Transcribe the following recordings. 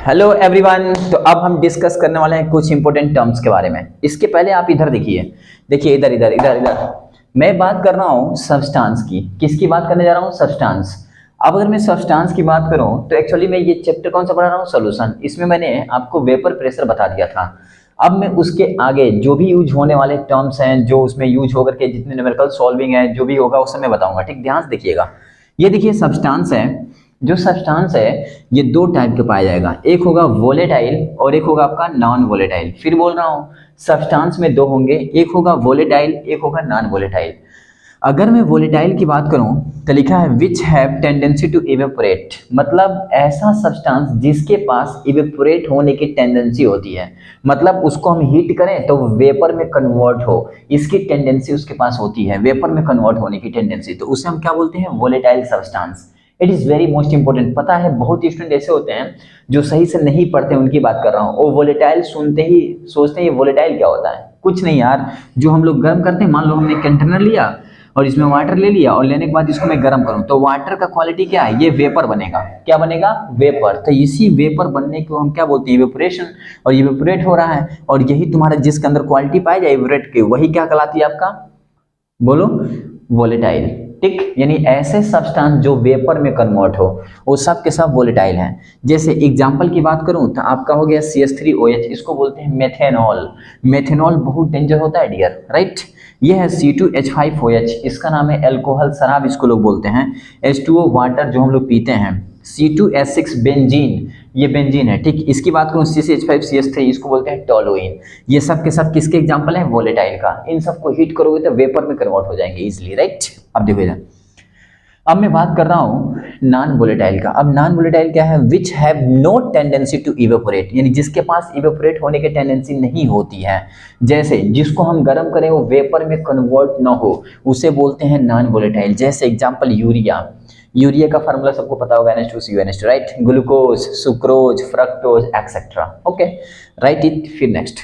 Hello everyone. तो अब हम डिस्कस करने वाले हैं कुछ इंपॉर्टेंट टर्म्स के बारे में। इसके पहले आप इधर देखिए इधर इधर इधर इधर मैं बात कर रहा हूँ सब्सटेंस की। किसकी बात करने जा रहा हूँ? सब्सटेंस। अब अगर मैं सब्सटेंस की बात करूँ तो एक्चुअली मैं ये चैप्टर कौन सा पढ़ा रहा हूँ? सॉल्यूशन। इसमें मैंने आपको वेपर प्रेशर बता दिया था। अब मैं उसके आगे जो भी यूज होने वाले टर्म्स हैं, जो उसमें यूज होकर के जितने न्यूमेरिकल सॉल्विंग है, जो भी होगा उसे मैं बताऊंगा। ठीक, ध्यान से देखिएगा। ये देखिए सब्सटेंस है। जो सब्सटेंस है ये दो टाइप के पाया जाएगा, एक होगा वोलेटाइल और एक होगा आपका नॉन वोलेटाइल। फिर बोल रहा हूँ सब्सटेंस में दो होंगे, एक होगा वोलेटाइल, एक होगा नॉन वोलेटाइल। अगर मैं वोलेटाइल की बात करूं तो लिखा है which have tendency to evaporate, मतलब ऐसा सब्सटेंस जिसके पास इवेपोरेट होने की टेंडेंसी होती है। मतलब उसको हम हीट करें तो वेपर में कन्वर्ट हो, इसकी टेंडेंसी उसके पास होती है, वेपर में कन्वर्ट होने की टेंडेंसी। तो उसे हम क्या बोलते हैं? Volatile substance. It is very most important. पता है बहुत स्टूडेंट ऐसे होते हैं जो सही से नहीं पढ़ते, उनकी बात कर रहा हूँ। वो वोलेटाइल सुनते ही सोचते हैं ये वोलेटाइल क्या होता है। कुछ नहीं यार, जो हम लोग गर्म करते हैं, मान लो हमने कंटेनर लिया और इसमें वाटर ले लिया और लेने के बाद इसको मैं गर्म करूं तो वाटर का क्वालिटी क्या है? ये वेपर बनेगा। क्या बनेगा? वेपर। तो इसी वेपर बनने को हम क्या बोलते हैं? इवेपोरेशन। और इवेपोरेट हो रहा है और यही तुम्हारा जिसके अंदर क्वालिटी पाई जाए इवेपोरेट की, वही क्या कहलाती है आपका? बोलो, वोलेटाइल। ठीक, यानी ऐसे सब्सटेंस जो वेपर में कन्वर्ट हो वो सब के सब वोलेटाइल हैं। जैसे एग्जांपल की बात करूं तो आपका हो गया CH3OH, इसको बोलते हैं मेथेनॉल। मेथेनॉल बहुत डेंजर होता है डियर, राइट। ये है C2H5OH, इसका नाम है अल्कोहल, शराब इसको लोग बोलते हैं। H2O वाटर जो हम लोग पीते हैं। C2H6 बेंजीन, ये बेंजीन है। ठीक, इसकी बात करूं CH5CH3, इसको बोलते हैं टोलुइन। ये सब के सब किसके एग्जांपल हैं? वोलेटाइल का। इन सबको हीट करोगे तो वेपर में कन्वर्ट हो जाएंगे इजीली, राइट। अब देखो इधर, अब मैं बात कर रहा हूं नॉन वोलेटाइल का। अब नॉन वोलेटाइल क्या है? Which have no tendency to evaporate, यानी जिसके पास इवेपोरेट होने की टेंडेंसी नहीं होती है। जैसे जिसको हम गर्म करें वो वेपर में कन्वर्ट ना हो, उसे बोलते हैं नॉन वोलेटाइल। जैसे एग्जांपल यूरिया। यूरिया का फार्मूला सबको पता होगा, NH2CONH2, right. Glucose, sucrose, fructose etcetera. Okay, right it. फिर नेक्स्ट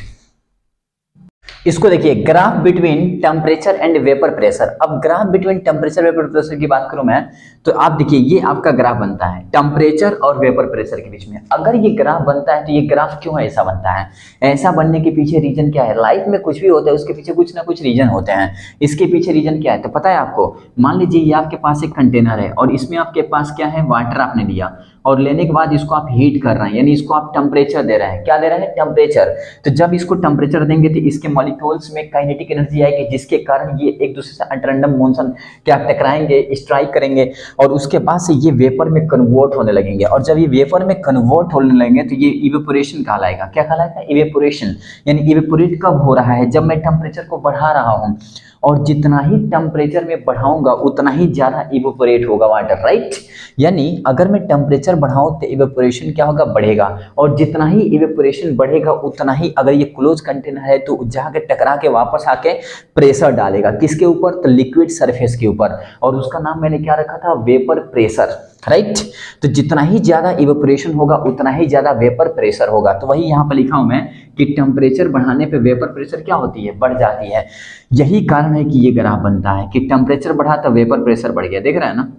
इसको देखिए, graph between temperature and vapour pressure. अब graph between temperature vapour pressure की बात करूं मैं तो आप देखिए ये आपका ग्राफ बनता है टेम्परेचर और वेपर प्रेशर के बीच में। अगर ये ग्राफ बनता है तो ये ग्राफ क्यों ऐसा बनता है? ऐसा बनने के पीछे रीजन क्या है? लाइफ में कुछ भी होता है उसके पीछे कुछ ना कुछ रीजन होते हैं। इसके पीछे रीजन क्या है तो पता है आपको? मान लीजिए ये आपके पास एक कंटेनर है और इसमें आपके पास क्या है? वाटर आपने लिया और लेने के बाद इसको आप हीट कर रहे हैं, यानी इसको आप टेम्परेचर दे रहे हैं। क्या दे रहे हैं? टेम्परेचर। तो जब इसको टेम्परेचर देंगे तो इसके मॉलिक्यूल्स में काइनेटिक एनर्जी आएगी, जिसके कारण ये एक दूसरे से अंतरंडम मोशन क्या टकराएंगे, स्ट्राइक करेंगे और उसके बाद से ये वेपर में कन्वर्ट होने लगेंगे। और जब ये वेपर में कन्वर्ट होने लगेंगे तो ये इवेपोरेशन कहलाएगा। क्या कहलाएगा? इवेपोरेशन। यानी इवेपोरेट कब हो रहा है? जब मैं टेम्परेचर को बढ़ा रहा हूँ, और जितना ही टेम्परेचर में बढ़ाऊंगा उतना ही ज्यादा इवेपोरेट होगा वाटर, राइट। यानी अगर मैं टेम्परेचर बढ़ाऊं तो इवेपोरेशन क्या होगा? बढ़ेगा। और जितना ही इवेपोरेशन बढ़ेगा उतना ही, अगर ये क्लोज कंटेनर है तो जाके टकरा के वापस आके प्रेशर डालेगा। किसके ऊपर? तो लिक्विड सरफेस के ऊपर। और उसका नाम मैंने क्या रखा था? Vapour pressure, right. तो जितना ही ज्यादा इवेपोरेशन होगा उतना ही ज्यादा वेपर प्रेशर होगा। तो वही यहाँ पर लिखा हूं मैं कि टेम्परेचर बढ़ाने पे वेपर प्रेशर क्या होती है? बढ़ जाती है। यही कारण है कि ये ग्राफ बनता है कि टेम्परेचर बढ़ा तो वेपर प्रेशर बढ़ गया। देख रहे हैं ना,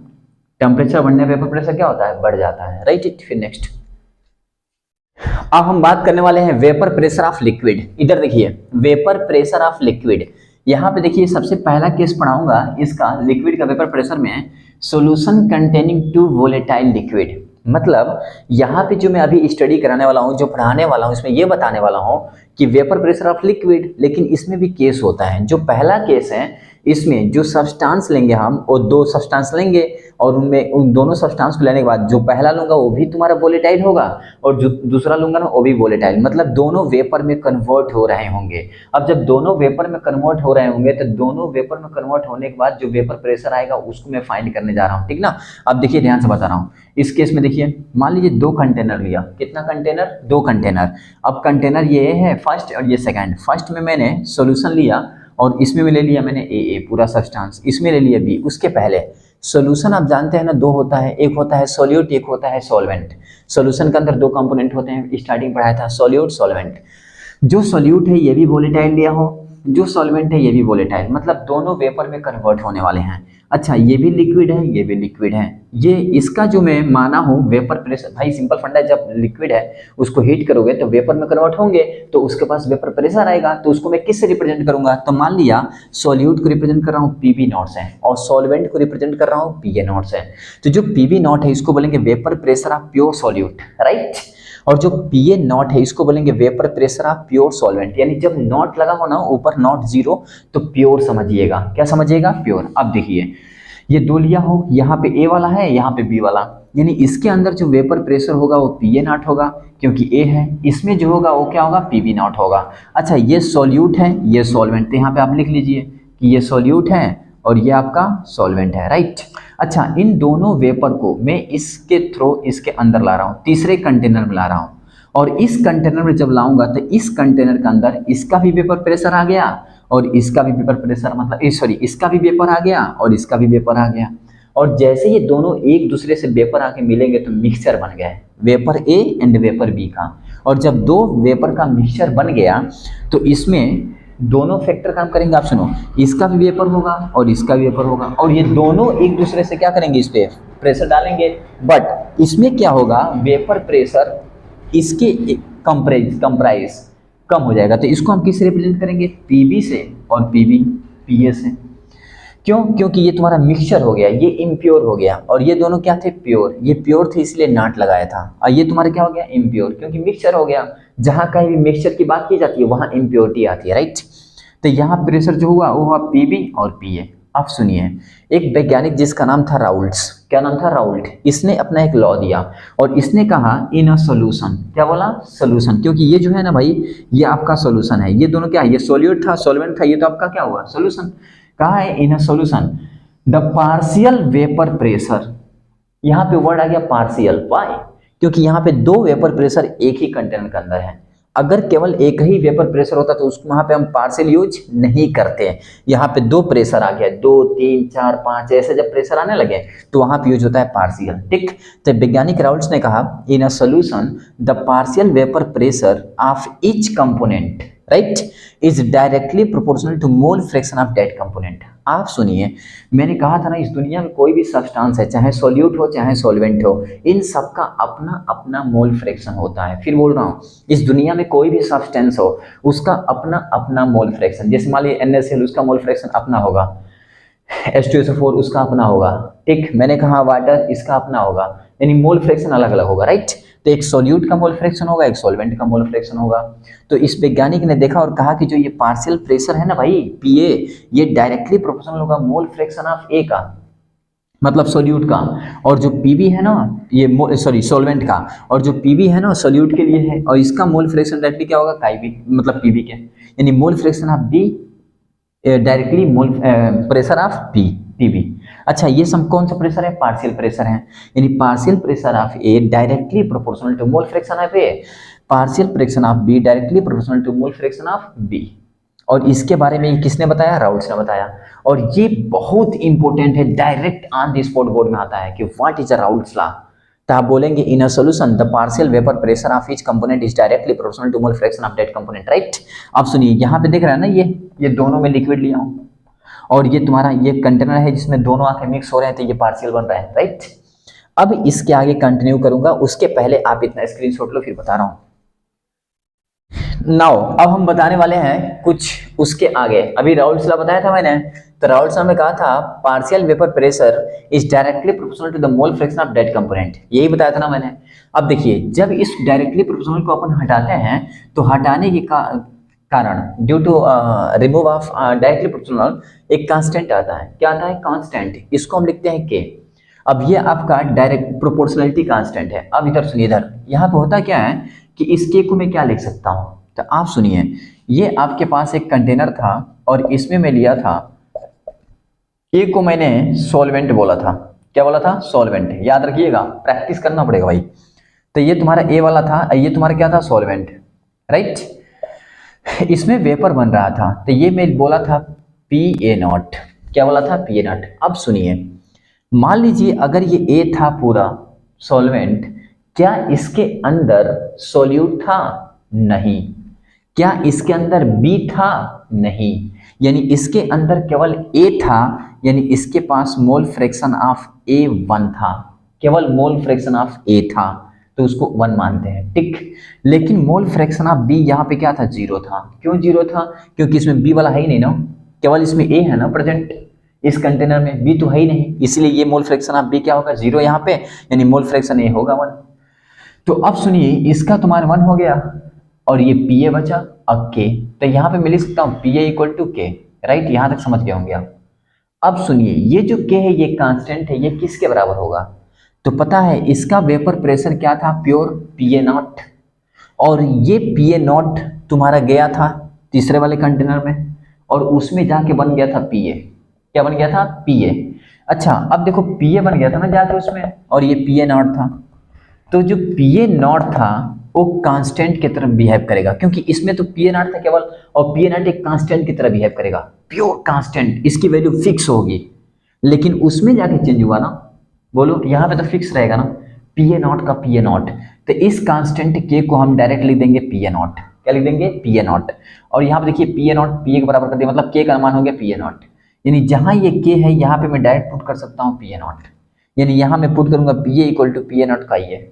टेम्परेचर बढ़ने पे वेपर प्रेशर क्या होता है? बढ़ जाता है, राइट इट। फिर नेक्स्ट अब हम बात करने वाले हैं वेपर प्रेशर ऑफ लिक्विड। इधर देखिए, वेपर प्रेशर ऑफ लिक्विड। यहाँ पे देखिए सबसे पहला केस पढ़ाऊंगा इसका, लिक्विड का वेपर प्रेशर में, solution containing two volatile liquid. मतलब यहाँ पे जो मैं अभी स्टडी कराने वाला हूँ, जो पढ़ाने वाला हूँ, इसमें ये बताने वाला हूँ कि वेपर प्रेशर ऑफ लिक्विड। लेकिन इसमें भी केस होता है। जो पहला केस है इसमें जो सब्सटेंस लेंगे हम, वो दो सब्सटेंस लेंगे और उनमें उन दोनों सब्सटेंस को लेने के बाद जो पहला लूंगा वो भी तुम्हारा वोलेटाइल होगा और जो दूसरा लूंगा ना वो भी वोलेटाइल। मतलब दोनों वेपर में कन्वर्ट हो रहे होंगे। अब जब दोनों वेपर में कन्वर्ट हो रहे होंगे तो दोनों वेपर में कन्वर्ट होने के बाद जो वेपर प्रेशर आएगा उसको मैं फाइंड करने जा रहा हूँ, ठीक ना। अब देखिए ध्यान से बता रहा हूँ। इस केस में देखिए, मान लीजिए दो कंटेनर लिया। कितना कंटेनर? दो कंटेनर। अब कंटेनर ये है फर्स्ट और ये सेकंड। फर्स्ट में मैंने सॉल्यूशन लिया और इसमें ले लिया मैंने ए पूरा सब्सटेंस, इसमें ले लिया बी। उसके पहले सॉल्यूशन आप जानते हैं ना, दो होता है, एक होता है सोल्यूट, एक होता है सॉल्वेंट। सॉल्यूशन के अंदर दो कंपोनेंट होते हैं, स्टार्टिंग पढ़ाया था, सोल्यूट, सॉल्वेंट। जो सोल्यूट है ये भी वोलेटाइल लिया हो जो सॉल्वेंट है ये भी वोलेटाइल, मतलब दोनों वेपर में कन्वर्ट होने वाले हैं। अच्छा, ये भी लिक्विड है, ये भी लिक्विड है। ये इसका जो मैं माना हूँ वेपर प्रेशर, भाई सिंपल फंडा है, जब लिक्विड है उसको हीट करोगे तो वेपर में कन्वर्ट होंगे, तो उसके पास वेपर प्रेशर आएगा, तो उसको मैं किससे रिप्रेजेंट करूंगा? तो मान लिया सॉल्यूट को रिप्रेजेंट कर रहा हूँ पीबी नॉट से और सॉल्वेंट को रिप्रेजेंट कर रहा हूँ पीए नॉट से। तो जो पीबी नॉट है इसको बोलेंगे vapour pressure of pure solute, right. और जो पीए नॉट है इसको बोलेंगे vapour pressure of pure solvent. यानी जब नॉट लगा हो ना ऊपर, नॉट जीरो, तो प्योर समझिएगा। क्या समझिएगा? प्योर। अब देखिए ये दो लिया हो, यहाँ पे ए वाला है, यहाँ पे बी वाला, यानी इसके अंदर जो वेपर प्रेशर होगा वो पीए नॉट होगा क्योंकि ए है, इसमें जो होगा वो क्या होगा? पीबी नॉट होगा। अच्छा, ये सॉल्यूट है, ये सॉल्वेंट, तो यहाँ पे आप लिख लीजिए कि ये सॉल्यूट है और ये आपका सॉल्वेंट है, राइट। अच्छा, इन दोनों वेपर को मैं इसके थ्रू इसके अंदर ला रहा हूँ, तीसरे कंटेनर में ला रहा हूँ, और इस कंटेनर में जब लाऊंगा तो इस कंटेनर के अंदर इसका भी वेपर प्रेशर आ गया और इसका भी वेपर प्रेशर, मतलब सॉरी, इसका भी वेपर आ गया और इसका भी वेपर आ गया। और जैसे ये दोनों एक दूसरे से वेपर आके मिलेंगे तो मिक्सचर बन गया है vapour A and vapour B का। और जब दो वेपर का मिक्सचर बन गया तो इसमें दोनों फैक्टर काम करेंगे। आप सुनो, इसका भी वेपर होगा और इसका भी वेपर होगा, और ये दोनों एक दूसरे से क्या करेंगे? इस पे प्रेशर डालेंगे, बट इसमें क्या होगा? वेपर प्रेशर इसके कंप्राइज कम हो जाएगा। तो इसको हम किससे रिप्रेजेंट करेंगे? पीबी से और पीबी पीए से। क्यों? क्योंकि ये तुम्हारा मिक्सचर हो गया, ये इम्प्योर हो गया, और ये दोनों क्या थे? प्योर। ये प्योर थे इसलिए नॉट लगाया था, और ये तुम्हारा क्या हो गया? इम्प्योर, क्योंकि मिक्सचर हो गया। जहां कहीं भी मिक्सचर की बात की जाती है वहां इम्प्योरिटी आती है, राइट। तो यहाँ प्रेशर जो हुआ वो हुआ पीबी और पीए। अब सुनिए, एक वैज्ञानिक जिसका नाम था राउल्ट्स, क्या नाम था? राउल्ट। इसने अपना एक लॉ दिया और इसने कहा इन अ सोल्यूशन, क्या बोला? सोल्यूशन, क्योंकि ये जो है ना भाई, ये आपका सोल्यूशन है। ये दोनों क्या है? ये सॉल्यूट था, सॉल्वेंट था, ये तो आपका क्या हुआ? सोल्यूशन। कहा है in a solution the partial vapour pressure, यहाँ पे वर्ड आ गया पार्शियल। वाई? क्योंकि यहाँ पे दो वेपर प्रेशर एक ही कंटेनर के अंदर है। अगर केवल एक ही वेपर प्रेशर होता तो उसको वहां पे हम पार्शियल यूज नहीं करते। यहाँ पे दो प्रेशर आ गया, 2 3 4 5 ऐसे जब प्रेशर आने लगे तो वहां पे यूज होता है पार्शियल, ठीक। तो वैज्ञानिक राउल्ट्स ने कहा in a solution the partial vapour pressure of each component, right, is directly proportional to mole fraction of that component. आप सुनिए, मैंने कहा था ना इस दुनिया में कोई भी सब्सटेंस है, चाहे सॉल्यूट हो चाहे सॉल्वेंट हो, इन सबका अपना अपना मोल फ्रैक्शन होता है। फिर बोल रहा हूँ, इस दुनिया में कोई भी सब्सटेंस हो उसका अपना अपना मोल फ्रैक्शन, जैसे मान लीजिए NaCl, उसका मोल फ्रैक्शन अपना होगा, H2SO4 उसका अपना होगा, ठीक। मैंने कहा वाटर, इसका अपना होगा, यानी मोल फ्रैक्शन अलग अलग होगा, राइट। तो एक सॉल्यूट का मोल फ्रैक्शन होगा, एक सॉल्वेंट का मोल फ्रैक्शन होगा। तो इस वैज्ञानिक ने देखा और कहा कि जो ये पार्शियल प्रेशर है ना भाई, पीए, ये डायरेक्टली प्रोपोर्शनल होगा मोल फ्रैक्शन ऑफ ए का, मतलब सॉल्यूट का, और जो पीबी है ना, ये सॉरी सॉल्वेंट का, और जो पीबी है ना सॉल्यूट के लिए है, और इसका मोल फ्रैक्शन डायरेक्टली क्या होगा? काईबी, मतलब पीबी के, यानी mole fraction of B directly mole pressure of PB. अच्छा, ये सब कौन सा प्रेशर है? पार्शियल प्रेशर है, यानी partial pressure of A directly proportional to mole fraction of A, partial fraction of B directly proportional to mole fraction of B. और इसके बारे में किसने बताया? राउल्ट्स ने बताया। और ये बहुत इंपॉर्टेंट है, direct on the spot board में आता है कि what is a Raoult's law. तो आप बोलेंगे in a solution the partial vapour pressure of each component is directly proportional to mole fraction of that component, right. अब सुनिए, यहाँ पे देख रहा है ना, ये दोनों में लिक्विड लिया हूँ और ये तुम्हारा ये कंटेनर है जिसमें दोनों आके मिक्स हो रहे हैं, तो ये पार्शियल बन रहा है, राइट। अब इसके आगे कंटिन्यू करूंगा, उसके पहले आप इतना स्क्रीनशॉट लो, फिर बता रहा हूं। नाउ अब हम बताने वाले हैं कुछ उसके आगे। अभी राउल्ट्स लॉ बताया था मैंने, तो राउल्ट्स लॉ में कहा था partial vapour pressure is directly proportional to the mole fraction of that component, यही बताया था ना मैंने। अब देखिए, जब इस डायरेक्टली प्रोपोर्शनल को अपन हटाते हैं तो हटाने के कारण due to remove of directly proportional एक कांस्टेंट आता है। क्या आता है? कांस्टेंट। इसको हम लिखते हैं के। अब ये आपका डायरेक्ट प्रोपोर्शनलिटी कांस्टेंट है। अब इधर सुनिए, इधर यहाँ पे होता क्या है कि इस के को मैं क्या लिख सकता हूँ? तो आप सुनिए, ये आपके पास एक कंटेनर था और इसमें मैं लिया था ए को, मैंने सॉल्वेंट बोला था। क्या बोला था? सॉल्वेंट। याद रखिएगा, प्रैक्टिस करना पड़ेगा भाई। तो ये तुम्हारा ए वाला था, ये तुम्हारा क्या था? Solvent, right. इसमें वेपर बन रहा था, तो ये मैं बोला था PA0। क्या बोला था? PA0। अब सुनिए, मान लीजिए अगर ये ए था पूरा सॉल्वेंट, क्या इसके अंदर सॉल्यूट था? नहीं। क्या इसके अंदर बी था? नहीं, यानी इसके अंदर केवल ए था, यानी इसके पास मोल फ्रैक्शन ऑफ ए 1 था, केवल मोल फ्रैक्शन ऑफ ए था, तो उसको 1 मानते हैं, ठीक। लेकिन मोल फ्रैक्शन ऑफ बी यहाँ पे क्या था? 0 था। क्यों 0 था? क्योंकि इसमें बी वाला है ही नहीं ना, केवल इसमें ए है ना प्रेजेंट, इस कंटेनर में बी तो है ही नहीं, इसलिए ये मोल फ्रैक्शन ऑफ बी क्या होगा? 0 यहाँ पे, यानी मोल फ्रैक्शन ए होगा 1। तो अब सुनिए, इसका तुम्हारा 1 हो गया और ये पी ए बचा, अब के, तो यहाँ पे मैं लिख सकता हूँ पी ए इक्वल टू के, राइट। यहाँ तक समझ गए होंगे आप। अब सुनिए, ये जो के है ये कांस्टेंट है, ये किसके बराबर होगा? तो पता है इसका वेपर प्रेशर क्या था? प्योर पी ए नॉट, और ये पी ए नॉट तुम्हारा गया था तीसरे वाले कंटेनर में, और उसमें जाके बन गया था पी ए। क्या बन गया था? P A. अच्छा, अब देखो पी ए बन गया था ना जाके उसमें, और ये पी ए नॉट था, तो जो पी ए नॉट था वो कांस्टेंट की तरह बिहेव करेगा, क्योंकि इसमें तो पी ए नॉट था केवल, और पी ए नॉट एक कांस्टेंट की तरह बिहेव करेगा, प्योर कांस्टेंट, इसकी वैल्यू फिक्स होगी। लेकिन उसमें जाके चेंज हुआ ना, बोलो, यहाँ पे तो फिक्स रहेगा ना, पी ए नॉट का पी ए नॉट, तो इस कांस्टेंट के को हम डायरेक्ट लिख देंगे पी ए नॉट। क्या लिख देंगे? P A naught. और यहाँ पे देखिए P A not P A के बराबर कर दिया, मतलब के का मान हो गया पी ए नॉट, यानी जहाँ ये के है यहाँ पे मैं डायरेक्ट पुट कर सकता हूँ पी ए नॉट, यानी यहाँ मैं पुट करूंगा P A equal to P A not का ये।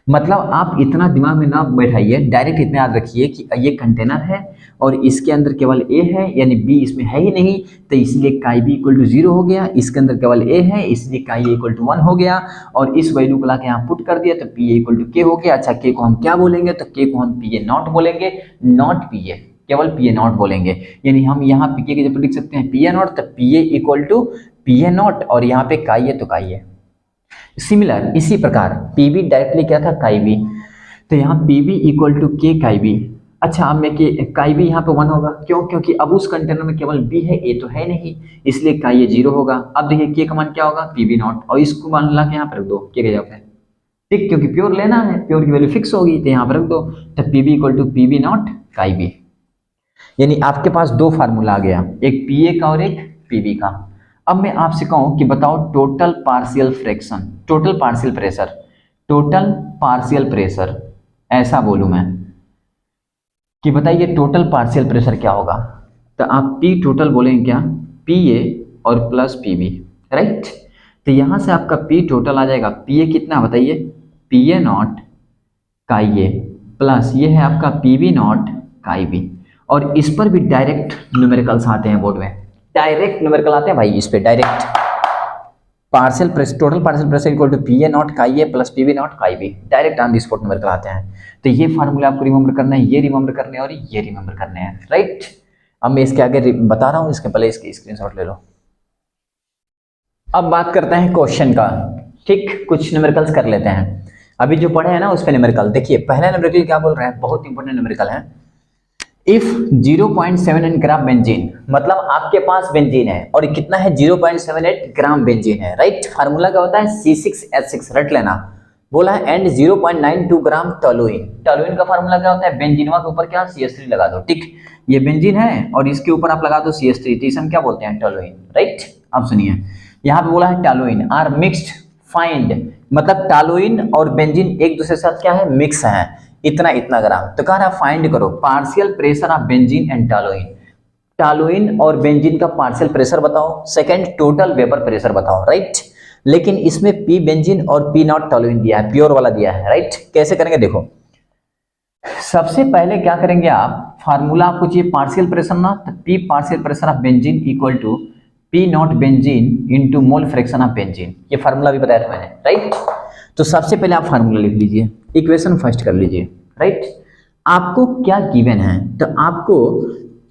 मतलब आप इतना दिमाग में ना बैठाइए, डायरेक्ट इतना याद रखिए कि ये कंटेनर है और इसके अंदर केवल ए है, यानी बी इसमें है ही नहीं, तो इसलिए काई बी इक्वल टू 0 हो गया। इसके अंदर केवल ए है, इसलिए काई ए इक्वल टू 1 हो गया, और इस वैल्यू को लाके यहाँ पुट कर दिया तो पी ए इक्वल टू के हो गया। अच्छा, के को हम क्या बोलेंगे? तो के को हम पी ए नॉट बोलेंगे, नॉट पी ए, केवल पी ए नॉट बोलेंगे। यानी हम यहाँ पी के जब लिख सकते हैं पी ए नॉट, तो P A equal to P A naught, और यहाँ पे काई है तो काई है। सिमिलर इसी प्रकार पी बी डायरेक्टली क्या था? काई बी, तो यहाँ पी बी इक्वल टू के काई बी। अच्छा, अब मैं के काई बी यहाँ पे 1 होगा, क्यों? क्योंकि अब उस कंटेनर में केवल बी है, ए तो है नहीं, इसलिए काई ए 0 होगा। अब देखिए के का मान क्या होगा? पी बी नॉट, और इसको मान ला के यहाँ पर रख दो के जगह पे, ठीक, क्योंकि प्योर लेना है, प्योर की वैल्यू फिक्स होगी, तो यहाँ पर रख दो, तो P B equal to P B naught chi B. यानी आपके पास 2 फार्मूला आ गया, एक पी ए का और एक पी बी का। अब मैं आपसे कहूं कि बताओ total partial fraction, total partial pressure, total partial pressure, ऐसा बोलूं मैं कि बताइए टोटल पार्शियल प्रेशर क्या होगा? तो आप पी टोटल बोलेंगे क्या? पी ए और प्लस पी बी, राइट। तो यहां से आपका पी टोटल आ जाएगा, पी ए कितना बताइए? P A naught chi A plus ये है आपका P B naught chi B, और इस पर भी डायरेक्ट न्यूमेरिकल्स आते हैं बोर्ड में, डायरेक्ट न्यूमेरिकल आते हैं भाई इस पे direct. Partial pressure, total partial pressure equal to P A naught chi A plus P B naught chi B, direct on the spot numerical आते हैं। तो ये फार्मूला आपको रिमेंबर करना है, ये रिमेंबर करने हैं और ये रिमेंबर करने हैं, राइट। अब मैं इसके आगे बता रहा हूँ, इसके पहले इसकी स्क्रीनशॉट ले लो। अब बात करते हैं क्वेश्चन का, ठीक, कुछ न्यूमेरिकल्स कर लेते हैं। अभी जो पढ़े हैं ना उस पर न्यूमेरिकल देखिए। पहला न्यूमेरिकल क्या बोल रहे हैं? बहुत इंपॉर्टेंट न्यूमेरिकल है। इफ 0.78 ग्राम बेंजीन, मतलब आपके पास बेंजीन है और कितना है? 0.78 ग्राम बेंजीन है, राइट। फार्मूला क्या होता है? C6H6, रट लेना। बोला है एंड 0.92 ग्राम टोलुइन। टोलुइन का फार्मूला क्या होता है? बेंजीनवा के ऊपर क्या? CH3 लगा दो, ठीक। ये बेंजीन है और इसके ऊपर आप लगा दो CH3, तो इसे हम क्या बोलते हैं? Toluene, right. अब सुनिए, यहाँ पे बोला है टोलुइन आर मिक्स्ड फाइंड, मतलब टोलुइन और बेंजीन एक दूसरे के साथ क्या है? मिक्स है, इतना इतना ग्राम। तो कह रहा फाइंड करो partial pressure of benzene and toluene, toluene और बेंजीन का पार्शियल प्रेशर बताओ, सेकंड टोटल वेपर प्रेशर बताओ, राइट। लेकिन इसमें पी बेंजीन और पी नॉट टोलुइन दिया है, प्योर वाला दिया है, राइट। कैसे करेंगे देखो, सबसे पहले क्या करेंगे आप? फार्मूला आपको चाहिए पार्शियल प्रेशर ना, तो P partial pressure of benzene equal to P naught benzene into mole fraction of benzene, ये फार्मूला भी बताया था मैंने, राइट। तो सबसे पहले आप फार्मूला लिख लीजिए, इक्वेशन फर्स्ट कर लीजिए, राइट। आपको क्या गिवन है? तो आपको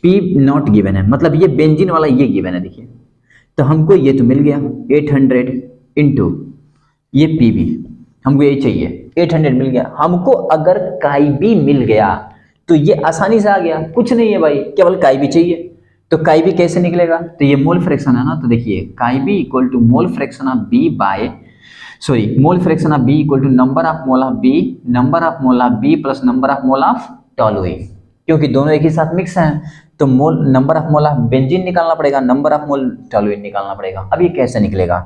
पी नॉट गिवन है, मतलब ये बेंजीन वाला ये गिवन है, देखिए। तो हमको ये तो मिल गया 800 इंटू ये पी बी, हमको ये चाहिए 800 मिल गया। हमको अगर काई बी मिल गया तो ये आसानी से आ गया, कुछ नहीं है भाई, केवल काई बी चाहिए। तो काई बी कैसे निकलेगा? तो ये मोल फ्रैक्शन है ना, तो देखिए chi B equal to mole fraction of B by mole fraction of B equal to number of mole of B, number of mole of B plus number of mole of toluene, क्योंकि दोनों एक ही साथ mix हैं। तो mole number of mole of benzene निकालना पड़ेगा, number of mole toluene निकालना पड़ेगा। अब ये कैसे निकलेगा?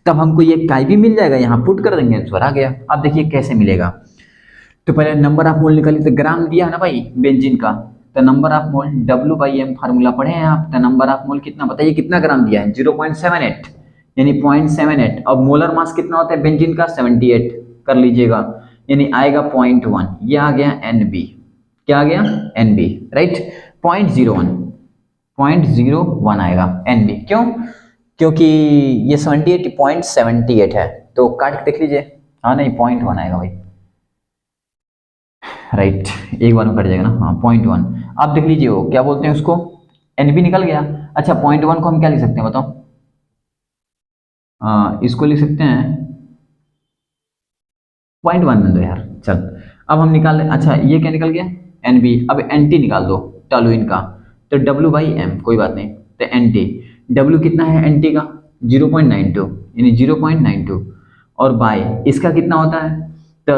तब हमको ये काई बी मिल जाएगा, यहाँ पुट कर देंगे, आंसर आ गया। अब देखिए कैसे मिलेगा, तो पहले नंबर ऑफ मोल निकालिए, तो ग्राम दिया है ना भाई बेंजीन का, तो number of mole W/m formula पढ़े हैं आप। तो नंबर ऑफ मोल कितना बताइए, कितना ग्राम दिया है, 0.78 यानी 0.78। अब मोलर मास कितना होता है बेंजीन का, 78 कर लीजिएगा, यानी आएगा 0.1। ये आ गया NB, क्या आ गया NB, राइट। 0.01 आएगा NB। क्यों? क्योंकि ये 78.78 है, तो काट के देख लीजिए। हाँ नहीं 0.1 आएगा भाई, राइट, एक बार में कट जाएगा ना, हाँ 0.1। आप देख लीजिए वो क्या बोलते हैं उसको, NB निकल गया। अच्छा 0.1 को हम क्या लिख सकते हैं बताओ, इसको लिख सकते हैं 0.1 में दो यार, चल। अब हम निकाल लें, अच्छा ये क्या निकल गया NB। अब NT निकाल दो टॉलुइन का, तो W/m, कोई बात नहीं। तो NT, W कितना है NT का, 0.92 यानी 0.92, और बाय इसका कितना होता है, तो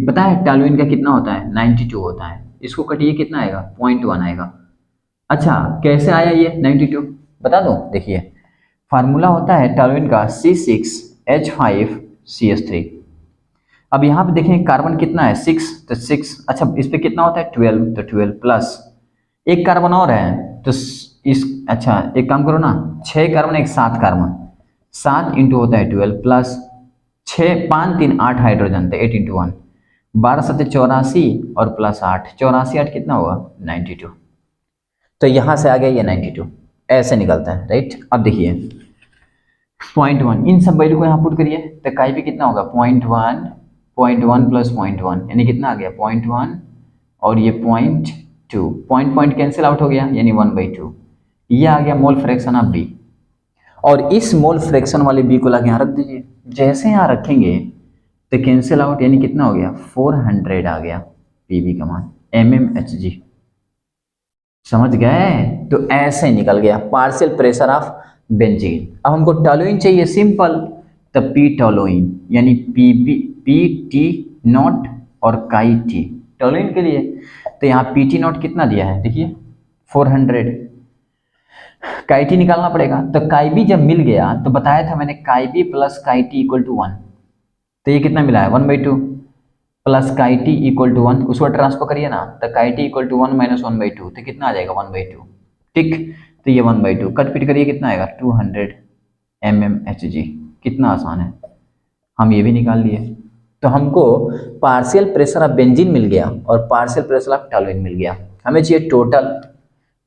पता है टॉलुइन का कितना होता है, 92 होता है। इसको कटिए कितना आएगा, 0.1 आएगा। अच्छा कैसे आया ये 92, बता दो। देखिए फार्मूला होता है टॉलुइन का C6H5CH3। अब यहाँ पे देखें कार्बन कितना है 6, तो 6, अच्छा इस पे कितना होता है 12, तो 12 प्लस एक कार्बन और है, तो इस, अच्छा एक काम करो ना, 6 कार्बन एक 7 कार्बन, 7 इंटू होता है 12 प्लस 6, 5 3 8 हाइड्रोजन, तो 8 इंटू 1, 12 7 84 और प्लस 8, 84 8 कितना हुआ 92। तो यहाँ से आ गया ये 92, ऐसे निकलता है, राइट। अब देखिए 0.1, इन सब वैल्यू को यहाँ पुट करिए, तो काई भी कितना होगा 0.1, 0.1 प्लस 0.1 यानी कितना आ गया 0.1, और ये 0.2, पॉइंट कैंसिल आउट हो गया यानी 1/2। ये आ गया मोल फ्रैक्शन ऑफ B, और इस मोल फ्रैक्शन वाले B को लाके यहाँ रख दीजिए। जैसे यहाँ रखेंगे तो कैंसिल आउट, यानी कितना हो गया 400 आ गया PB का मान, mmHg, समझ गए। तो ऐसे निकल गया पार्शियल प्रेशर ऑफ बेंजीन। अब हमको टॉलुइन चाहिए सिंपल, तो P टॉलुइन यानी PT0 और काई T टॉलुइन के लिए। तो यहाँ PT0 कितना दिया है देखिए 400, काई T निकालना पड़ेगा। तो काई B जब मिल गया तो बताया था मैंने chi B plus chi T equal to 1, तो ये कितना मिला है 1/2 plus chi T equal to 1, उसको ट्रांसफर करिए ना, तो काई T इक्वल टू 1 माइनस 1/2, तो कितना आ जाएगा 1/2, ठीक। तो ये 1/2 कट पिट करिए, कितना आएगा 200 mmHg, कितना आसान है, हम ये भी निकाल लिए। तो हमको पार्शियल प्रेशर ऑफ बेंजीन मिल गया और पार्शियल प्रेशर ऑफ टॉलुइन मिल गया। हमें चाहिए टोटल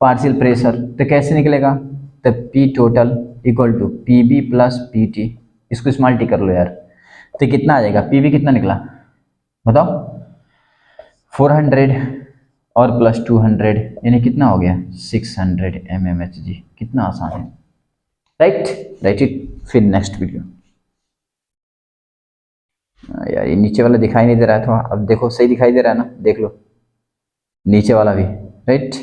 पार्शियल प्रेशर, तो कैसे निकलेगा, तो P total equal to PB plus PT, इसको स्मॉल कर लो यार, तो कितना आ जाएगा, PB कितना निकला बताओ 400 और प्लस 200 यानी कितना हो गया 600 mmHg, कितना आसान है, राइट। Right it. फिर नेक्स्ट वीडियो, यार ये नीचे वाला दिखाई नहीं दे रहा है थोड़ा, अब देखो सही दिखाई दे रहा है ना, देख लो नीचे वाला भी, राइट।